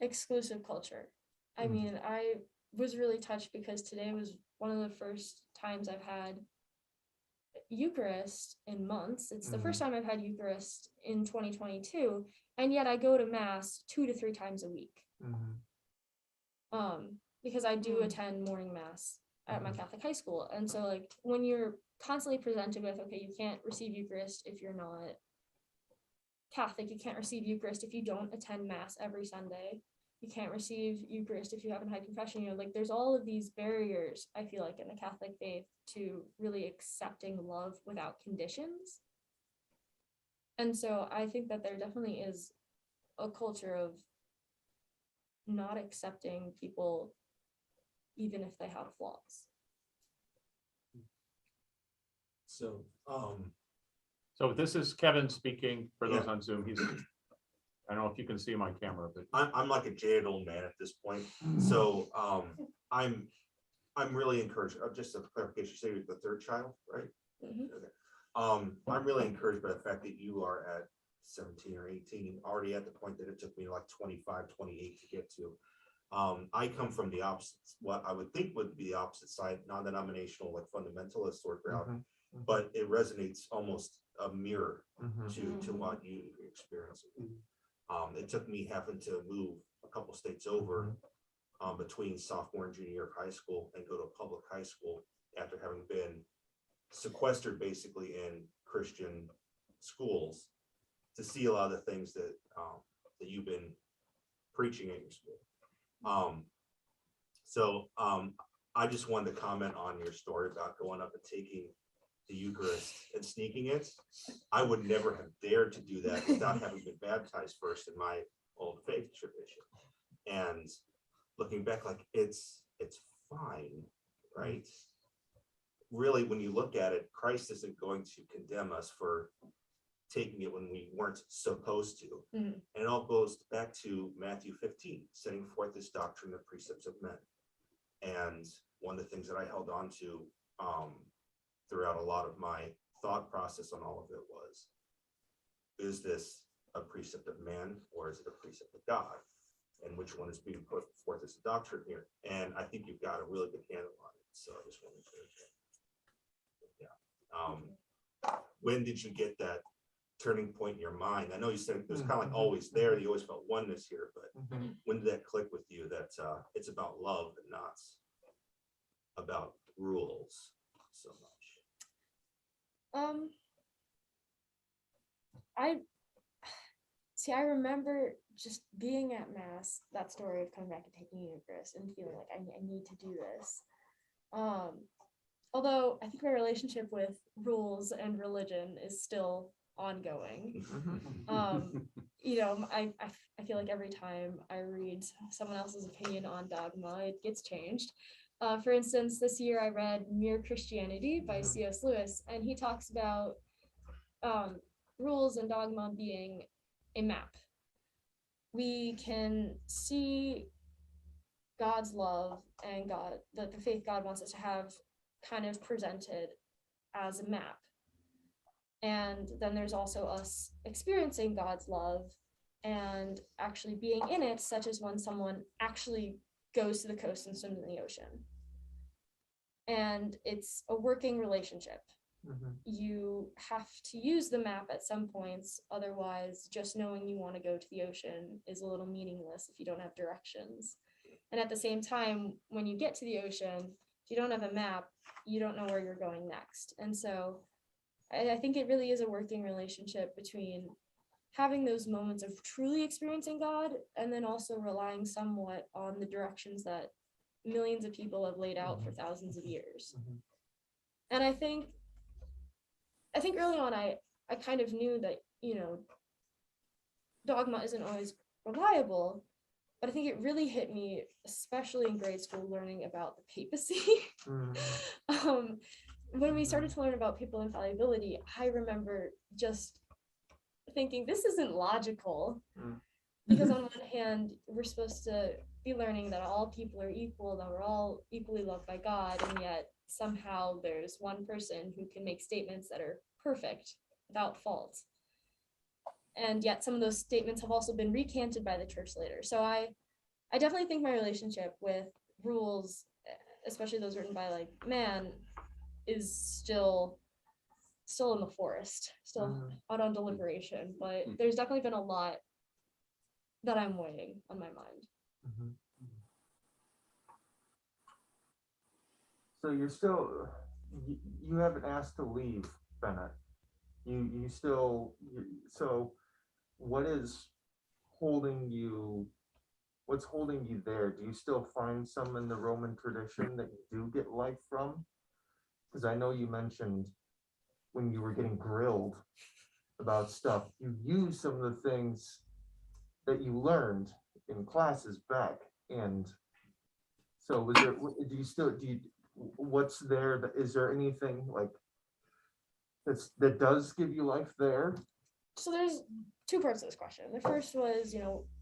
[SPEAKER 15] exclusive culture. I mean, I was really touched because today was one of the first times I've had Eucharist in months. It's the first time I've had Eucharist in 2022, and yet I go to Mass 2 to 3 times a week. Because I do attend morning Mass at my Catholic high school. And so, like, when you're constantly presented with, okay, you can't receive Eucharist if you're not Catholic, you can't receive Eucharist if you don't attend Mass every Sunday, you can't receive Eucharist if you haven't had confession, you know, like, there's all of these barriers, I feel like, in the Catholic faith to really accepting love without conditions. And so I think that there definitely is a culture of not accepting people even if they have flaws.
[SPEAKER 2] So,
[SPEAKER 4] So this is Kevin speaking for those on Zoom. He's, I don't know if you can see my camera, but
[SPEAKER 17] I'm like a jaded old man at this point. So I'm really encouraged. Just a clarification, you say you're the third child, right?
[SPEAKER 15] Mhm.
[SPEAKER 17] Okay. I'm really encouraged by the fact that you are at 17 or 18, already at the point that it took me like 25, 28 to get to. I come from the opposite, what I would think would be the opposite side, non-denominational, like fundamentalist sort of route, but it resonates almost a mirror to what you experience. It took me having to move a couple states over between sophomore and junior year of high school and go to a public high school after having been sequestered basically in Christian schools to see a lot of the things that that you've been preaching at your school. I just wanted to comment on your story about going up and taking the Eucharist and sneaking it. I would never have dared to do that without having been baptized first in my old faith tradition. And looking back, like it's fine, right? Really, when you look at it, Christ isn't going to condemn us for taking it when we weren't supposed to. And it all goes back to Matthew 15, setting forth this doctrine of precepts of men. And one of the things that I held on to throughout a lot of my thought process on all of it was, is this a precept of man or is it a precept of God? And which one is being put forth as a doctrine here? And I think you've got a really good handle on it. So I just wanted to, yeah. When did you get that turning point in your mind? I know you said it was kind of like always there. You always felt oneness here, but when did that click with you that it's about love and not about rules so much?
[SPEAKER 15] I remember just being at Mass, that story of coming back and taking Eucharist and feeling like I need to do this. Although I think my relationship with rules and religion is still ongoing. I feel like every time I read someone else's opinion on dogma, it gets changed. For instance, this year I read Mere Christianity by C.S. Lewis, and he talks about rules and dogma being a map. We can see God's love and the faith God wants us to have kind of presented as a map. And then there's also us experiencing God's love and actually being in it, such as when someone actually goes to the coast and swims in the ocean. And it's a working relationship. You have to use the map at some points, otherwise just knowing you want to go to the ocean is a little meaningless if you don't have directions. And at the same time, when you get to the ocean, if you don't have a map, you don't know where you're going next. And so I think it really is a working relationship between having those moments of truly experiencing God and then also relying somewhat on the directions that millions of people have laid out for thousands of years. And I think early on, I kind of knew that, dogma isn't always reliable, but I think it really hit me, especially in grade school, learning about the papacy. When we started to learn about papal infallibility, I remember just thinking, this isn't logical. Because on one hand, we're supposed to be learning that all people are equal, that we're all equally loved by God, and yet somehow there's one person who can make statements that are perfect, without fault. And yet some of those statements have also been recanted by the church later. So I definitely think my relationship with rules, especially those written by like man, is still in the forest, still out on deliberation. But there's definitely been a lot that I'm weighing on my mind.
[SPEAKER 2] So you're still, you haven't asked to leave, Bennett. You still, so what is holding you, what's holding you there? Do you still find some in the Roman tradition that you do get life from? Because I know you mentioned when you were getting grilled about stuff, you use some of the things that you learned in classes back. And so was there, what's there, is there anything like that does give you life there?
[SPEAKER 15] So there's two parts of this question. The first was,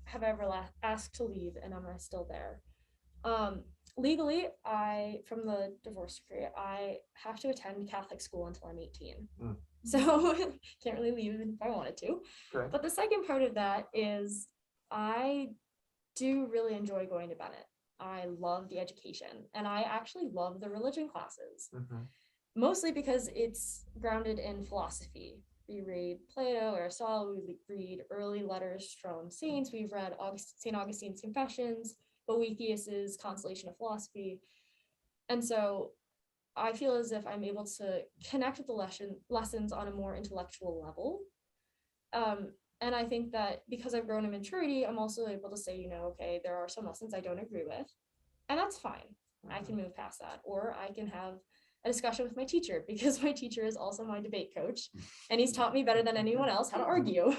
[SPEAKER 15] have I ever asked to leave, and am I still there? Legally, from the divorce decree, I have to attend Catholic school until I'm 18. So can't really leave if I wanted to.
[SPEAKER 2] Okay.
[SPEAKER 15] But the second part of that is I do really enjoy going to Bennett. I love the education, and I actually love the religion classes, mostly because it's grounded in philosophy. We read Plato, Aristotle, we read early letters from saints, we've read St. Augustine's Confessions, Boethius's Consolation of Philosophy. And so I feel as if I'm able to connect with the lessons on a more intellectual level. And I think that because I've grown in maturity, I'm also able to say, okay, there are some lessons I don't agree with, and that's fine. I can move past that, or I can have a discussion with my teacher, because my teacher is also my debate coach, and he's taught me better than anyone else how to argue.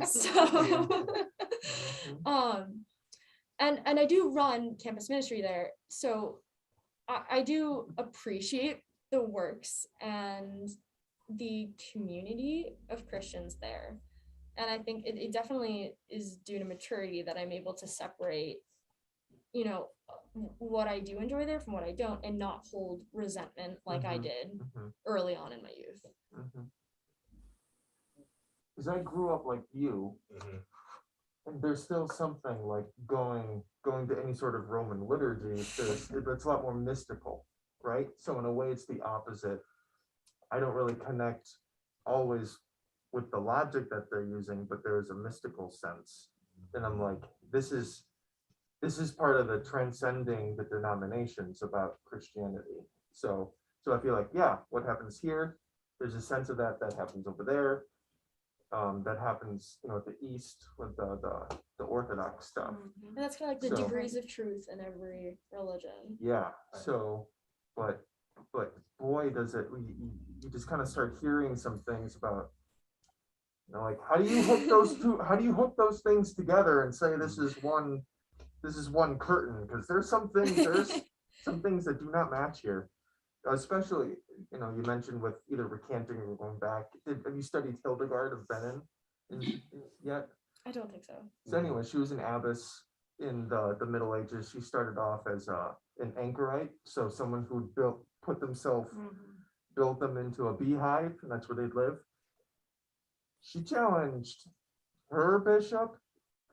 [SPEAKER 15] So, and I do run campus ministry there, so I do appreciate the works and the community of Christians there. And I think it definitely is due to maturity that I'm able to separate, what I do enjoy there from what I don't, and not hold resentment like I did early on in my youth.
[SPEAKER 2] Because I grew up like you, and there's still something like going to any sort of Roman liturgy. It's a lot more mystical, right? So in a way, it's the opposite. I don't really connect always with the logic that they're using, but there's a mystical sense. And I'm like, this is part of the transcending the denominations about Christianity. So I feel like, yeah, what happens here, there's a sense of that happens over there. That happens, at the East with the Orthodox stuff.
[SPEAKER 15] And that's kind of like the degrees of truth in every religion.
[SPEAKER 2] Yeah. So, but boy, does it, you just kind of start hearing some things about, like, how do you hook those things together and say this is one curtain? Because there's some things that do not match here. Especially, you mentioned with either recanting or going back. Have you studied Hildegard of Bingen yet?
[SPEAKER 15] I don't think so.
[SPEAKER 2] So anyway, she was an abbess in the Middle Ages. She started off as an anchorite, so someone who built them into a beehive, and that's where they'd live. She challenged her bishop,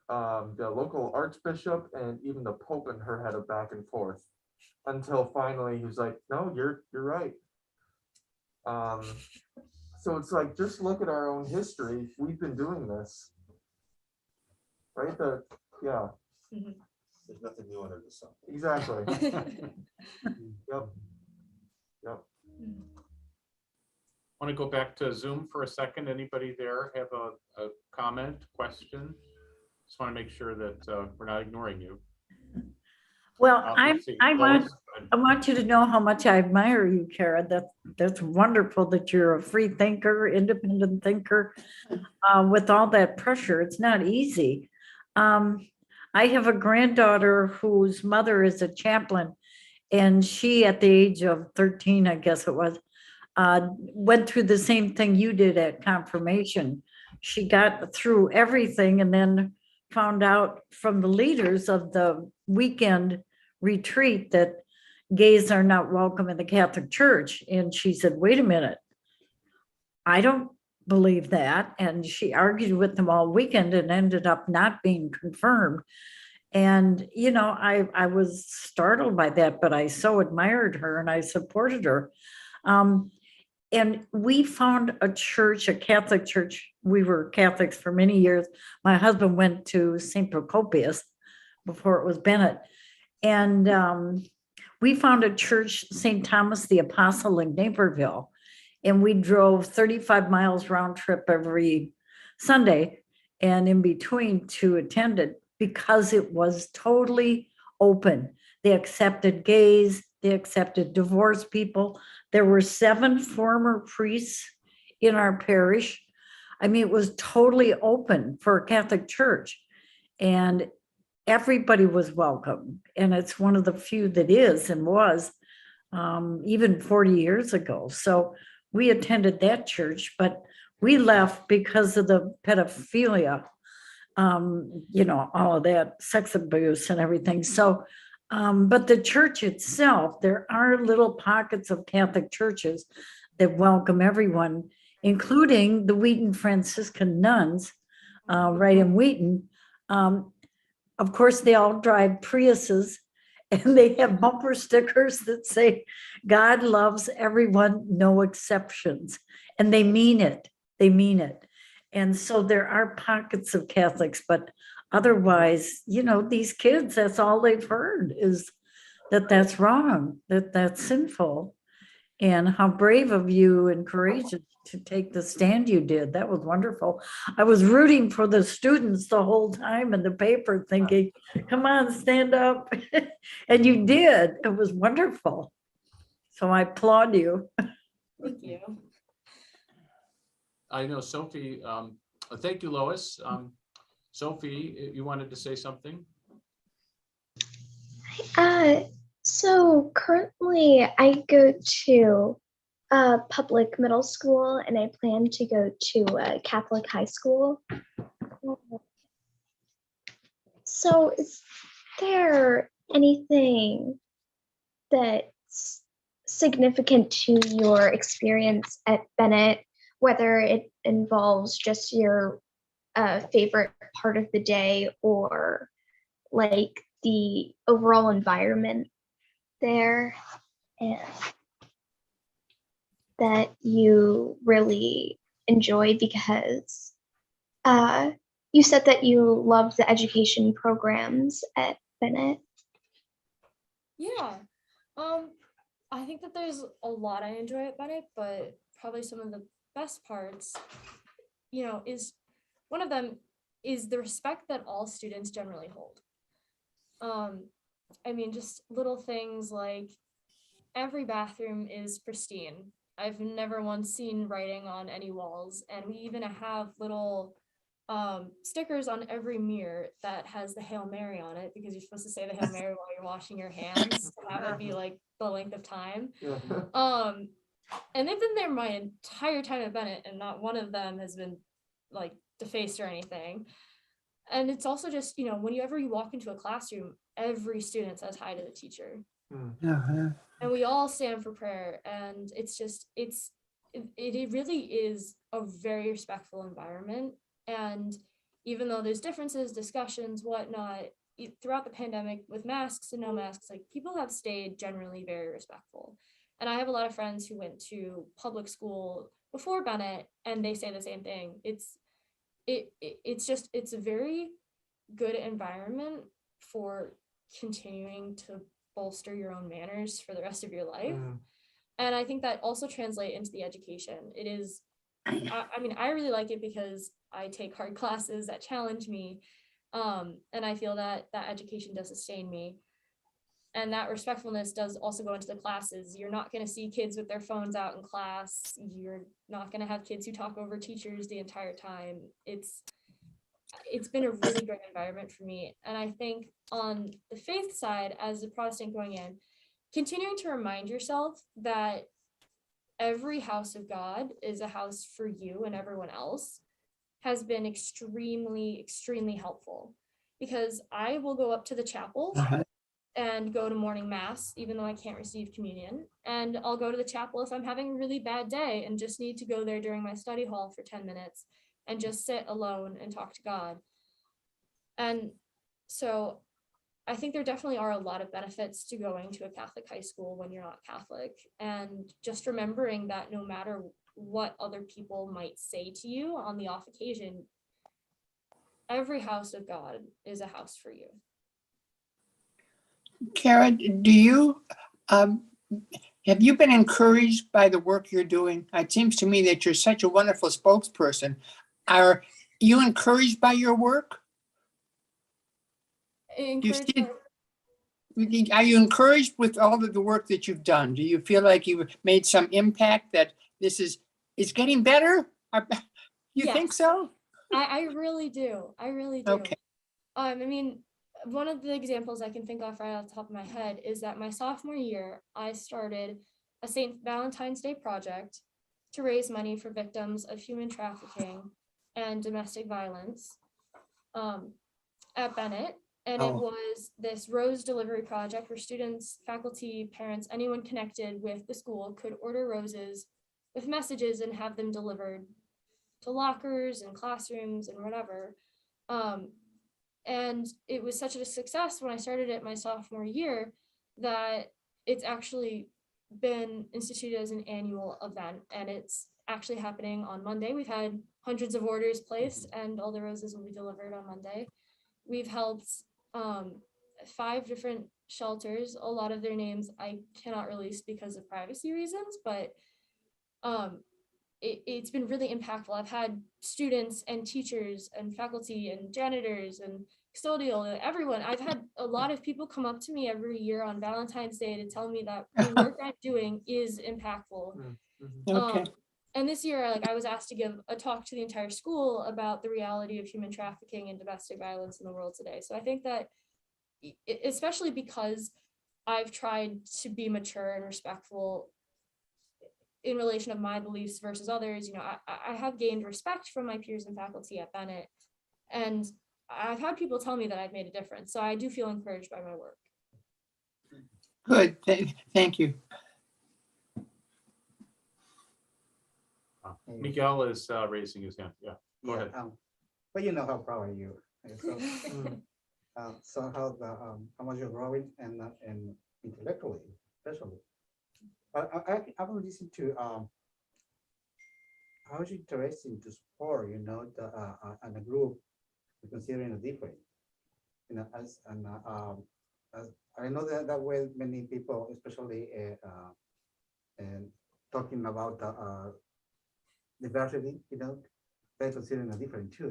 [SPEAKER 2] the local archbishop, and even the Pope and her had a back and forth, until finally he was like, no, you're right. So it's like, just look at our own history. We've been doing this, right? Yeah.
[SPEAKER 17] There's nothing new under the sun.
[SPEAKER 2] Exactly. Yep.
[SPEAKER 4] Want to go back to Zoom for a second? Anybody there have a comment, question? Just want to make sure that we're not ignoring you.
[SPEAKER 5] Well,
[SPEAKER 4] Let's see.
[SPEAKER 5] I
[SPEAKER 4] Lois,
[SPEAKER 5] want you to know how much I admire you, Kara. That's wonderful that you're a free thinker, independent thinker, with all that pressure. It's not easy. I have a granddaughter whose mother is a chaplain, and she, at the age of 13, I guess it was, went through the same thing you did at confirmation. She got through everything and then found out from the leaders of the weekend retreat that gays are not welcome in the Catholic Church. And she said, wait a minute, I don't believe that. And she argued with them all weekend and ended up not being confirmed. And, I was startled by that, but I so admired her and I supported her. And we found a church, a Catholic church. We were Catholics for many years. My husband went to St. Procopius before it was Bennett. And we found a church, St. Thomas the Apostle in Naperville. And we drove 35 miles round trip every Sunday and in between to attend it, because it was totally open. They accepted gays, they accepted divorced people. There were 7 former priests in our parish. I mean, it was totally open for a Catholic church. and everybody was welcome. And it's one of the few that is and was even 40 years ago. So we attended that church, but we left because of the pedophilia, all of that sex abuse and everything. So, but the church itself, there are little pockets of Catholic churches that welcome everyone, including the Wheaton Franciscan nuns, right in Wheaton. Of course, they all drive Priuses and they have bumper stickers that say, God loves everyone, no exceptions. And they mean it. They mean it. And so there are pockets of Catholics, but otherwise, these kids, that's all they've heard is that that's wrong, that that's sinful. And how brave of you and courageous to take the stand you did. That was wonderful. I was rooting for the students the whole time in the paper thinking, come on, stand up. And you did. It was wonderful. So I applaud you.
[SPEAKER 15] Thank you.
[SPEAKER 4] I know Sophie, thank you, Lois. Sophie, you wanted to say something?
[SPEAKER 16] So currently I go to a public middle school and I plan to go to a Catholic high school. So is there anything that's significant to your experience at Bennett, whether it involves just your favorite part of the day or like the overall environment there, and that you really enjoy? Because you said that you love the education programs at Bennett.
[SPEAKER 15] Yeah. I think that there's a lot I enjoy at Bennett, but probably some of the best parts, is one of them is the respect that all students generally hold. Just little things like every bathroom is pristine. I've never once seen writing on any walls, and we even have little stickers on every mirror that has the Hail Mary on it, because you're supposed to say the Hail Mary while you're washing your hands to have it be like the length of time. And they've been there my entire time at Bennett, and not one of them has been like defaced or anything. And it's also just, whenever you walk into a classroom, every student says hi to the teacher. And we all stand for prayer. And it's just, it really is a very respectful environment. And even though there's differences, discussions, whatnot, throughout the pandemic with masks and no masks, like people have stayed generally very respectful. And I have a lot of friends who went to public school before Bennett, and they say the same thing. It's a very good environment for continuing to bolster your own manners for the rest of your life. And I think that also translates into the education. It is, I really like it because I take hard classes that challenge me. And I feel that education does sustain me. And that respectfulness does also go into the classes. You're not going to see kids with their phones out in class. You're not going to have kids who talk over teachers the entire time. It's been a really great environment for me. And I think on the faith side, as a Protestant going in, continuing to remind yourself that every house of God is a house for you and everyone else has been extremely, extremely helpful. Because I will go up to the chapel and go to morning mass, even though I can't receive communion. And I'll go to the chapel if I'm having a really bad day and just need to go there during my study hall for 10 minutes and just sit alone and talk to God. And so I think there definitely are a lot of benefits to going to a Catholic high school when you're not Catholic. And just remembering that no matter what other people might say to you on the off occasion, every house of God is a house for you.
[SPEAKER 6] Kara, do you, have you been encouraged by the work you're doing? It seems to me that you're such a wonderful spokesperson. Are you encouraged by your work? Are you encouraged with all of the work that you've done? Do you feel like you've made some impact, that this is getting better? You think so?
[SPEAKER 15] I really do. I really do.
[SPEAKER 6] Okay.
[SPEAKER 15] I mean, one of the examples I can think of right off the top of my head is that my sophomore year, I started a St. Valentine's Day project to raise money for victims of human trafficking and domestic violence at Bennett. And it was this rose delivery project where students, faculty, parents, anyone connected with the school could order roses with messages and have them delivered to lockers and classrooms and whatever. And it was such a success when I started it my sophomore year that it's actually been instituted as an annual event, and it's actually happening on Monday. We've had hundreds of orders placed and all the roses will be delivered on Monday. We've helped 5 different shelters. A lot of their names I cannot release because of privacy reasons, but it's been really impactful. I've had students and teachers and faculty and janitors and custodial, everyone. I've had a lot of people come up to me every year on Valentine's Day to tell me that the work I'm doing is impactful.
[SPEAKER 6] Okay.
[SPEAKER 15] And this year, I was asked to give a talk to the entire school about the reality of human trafficking and domestic violence in the world today. So I think that, especially because I've tried to be mature and respectful in relation of my beliefs versus others, I have gained respect from my peers and faculty at Bennett. And I've had people tell me that I've made a difference. So I do feel encouraged by my work.
[SPEAKER 6] Good. Thank you.
[SPEAKER 4] Miguel is raising his hand. Yeah, go ahead.
[SPEAKER 9] But you know how proud are you? And so, so how much you're growing and intellectually, especially. But I will listen to how is it interesting to support, and a group considering a different, as I know that way many people, especially and talking about diversity, they're considering a different too,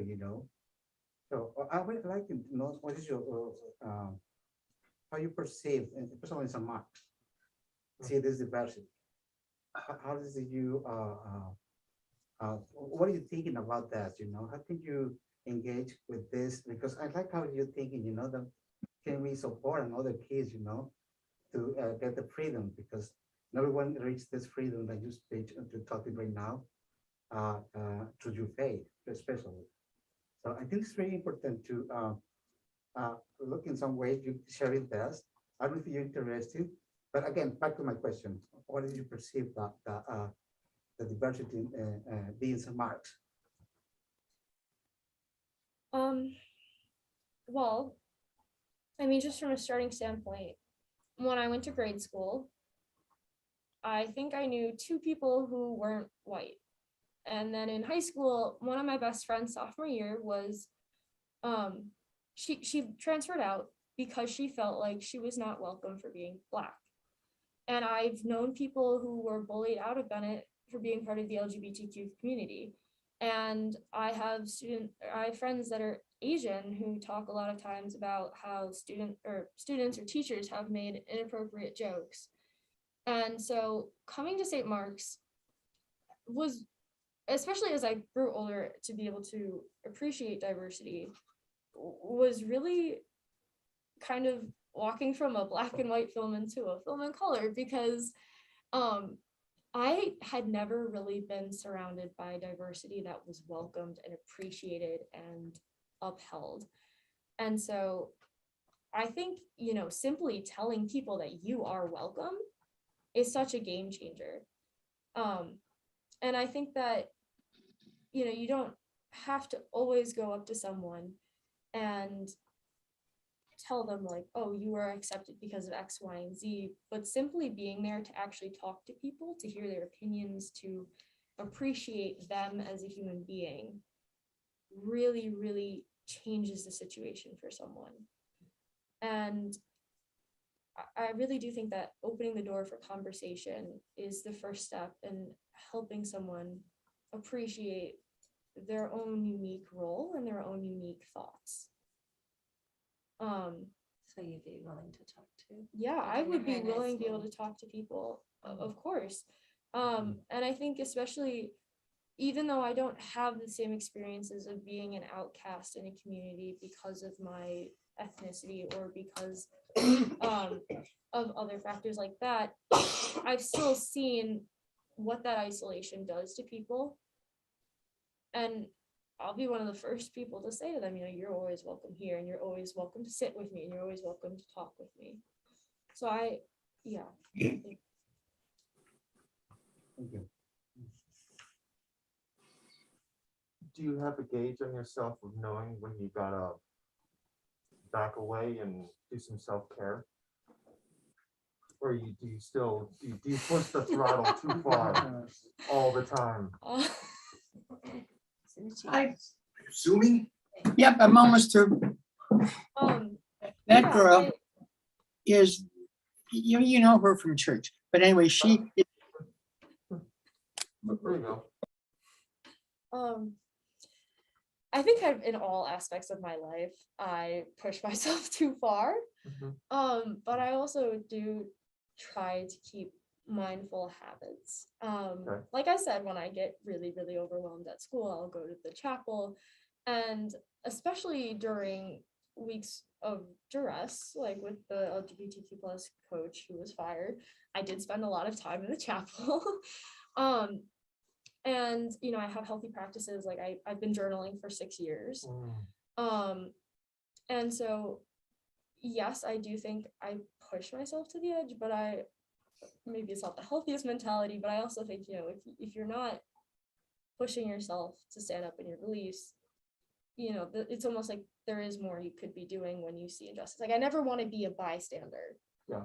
[SPEAKER 9] So I would like to know what is your how you perceive, and especially in some marks, see this diversity. How does you what are you thinking about that? How can you engage with this? Because I like how you're thinking, that can we support another kids, to get the freedom, because not everyone reach this freedom that you speak to talking right now through your faith, especially. So I think it's very important to look in some way you sharing this. I don't know if you're interested, but again, back to my question: what do you perceive that the diversity being some marks?
[SPEAKER 15] Well, I mean, just from a starting standpoint, when I went to grade school, I think I knew 2 people who weren't white. And then in high school, one of my best friends sophomore year was, she transferred out because she felt like she was not welcome for being Black. And I've known people who were bullied out of Bennett for being part of the LGBTQ community. And I have friends that are Asian who talk a lot of times about how students or teachers have made inappropriate jokes. And so coming to St. Mark's was, especially as I grew older, to be able to appreciate diversity, was really kind of walking from a black and white film into a film in color, because I had never really been surrounded by diversity that was welcomed and appreciated and upheld. And so I think, simply telling people that you are welcome is such a game changer. And I think that, you don't have to always go up to someone and tell them like, oh, you are accepted because of X, Y, and Z, but simply being there to actually talk to people, to hear their opinions, to appreciate them as a human being really, really changes the situation for someone. And I really do think that opening the door for conversation is the first step in helping someone appreciate their own unique role and their own unique thoughts.
[SPEAKER 3] So you'd be willing to talk to?
[SPEAKER 15] Yeah, I would be willing to be able to talk to people, of course. And I think especially even though I don't have the same experiences of being an outcast in a community because of my ethnicity or because of other factors like that, I've still seen what that isolation does to people. And I'll be one of the first people to say to them, you're always welcome here, and you're always welcome to sit with me, and you're always welcome to talk with me. So yeah.
[SPEAKER 9] Thank you.
[SPEAKER 2] Do you have a gauge on yourself of knowing when you gotta back away and do some self-care? Or do you push the throttle too far all the time?
[SPEAKER 6] Assuming? Yep, I'm almost through. That girl is, you know her from church, but anyway, she.
[SPEAKER 2] There you go.
[SPEAKER 15] I think in all aspects of my life, I push myself too far. But I also do try to keep mindful habits. Like I said, when I get really, really overwhelmed at school, I'll go to the chapel. And especially during weeks of duress, like with the LGBTQ plus coach who was fired, I did spend a lot of time in the chapel. And I have healthy practices. Like I've been journaling for 6 years. And so yes, I do think I push myself to the edge, but maybe it's not the healthiest mentality, but I also think, if you're not pushing yourself to stand up in your beliefs, it's almost like there is more you could be doing when you see injustice. Like I never want to be a bystander.
[SPEAKER 2] Yeah.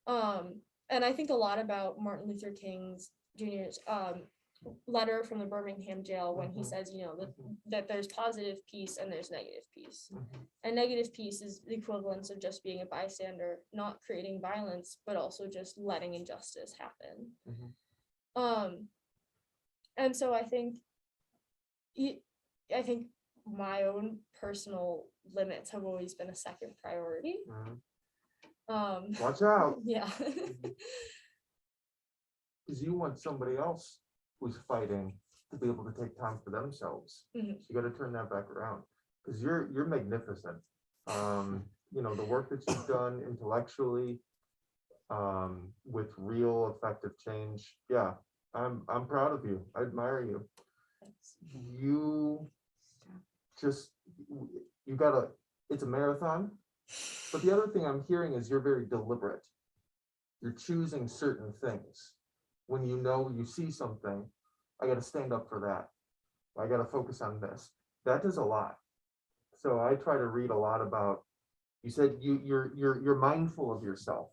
[SPEAKER 15] And I think a lot about Martin Luther King Jr.'s letter from the Birmingham jail when he says, that there's positive peace and there's negative peace. And negative peace is the equivalence of just being a bystander, not creating violence, but also just letting injustice happen. And so I think my own personal limits have always been a second priority.
[SPEAKER 2] Watch out.
[SPEAKER 15] Yeah.
[SPEAKER 2] Because you want somebody else who's fighting to be able to take time for themselves. So you got to turn that back around, because you're magnificent. The work that you've done intellectually, with real effective change. Yeah, I'm proud of you. I admire you. It's a marathon. But the other thing I'm hearing is you're very deliberate. You're choosing certain things. When you see something, I got to stand up for that. I got to focus on this. That does a lot. So I try to read a lot about. You said you're mindful of yourself.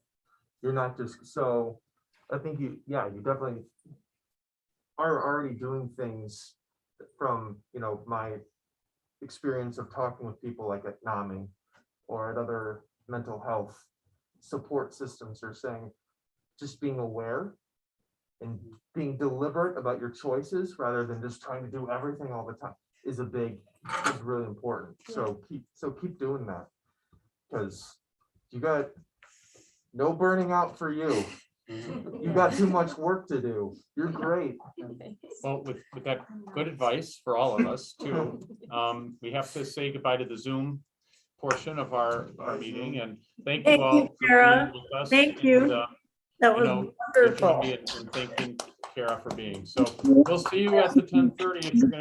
[SPEAKER 2] You're not just so. I think you definitely are already doing things from my experience of talking with people like at NAMI or at other mental health support systems are saying, just being aware and being deliberate about your choices rather than just trying to do everything all the time is really important. So keep doing that, because you got no burning out for you. You got too much work to do. You're great.
[SPEAKER 4] Well, with that good advice for all of us too, we have to say goodbye to the Zoom portion of our meeting, and thank you all for
[SPEAKER 5] Kara.
[SPEAKER 4] being with us.
[SPEAKER 5] Thank you.
[SPEAKER 4] And,
[SPEAKER 5] That was wonderful.
[SPEAKER 4] and thanking Kara for being. So we'll see you at the 10:30 if you're going to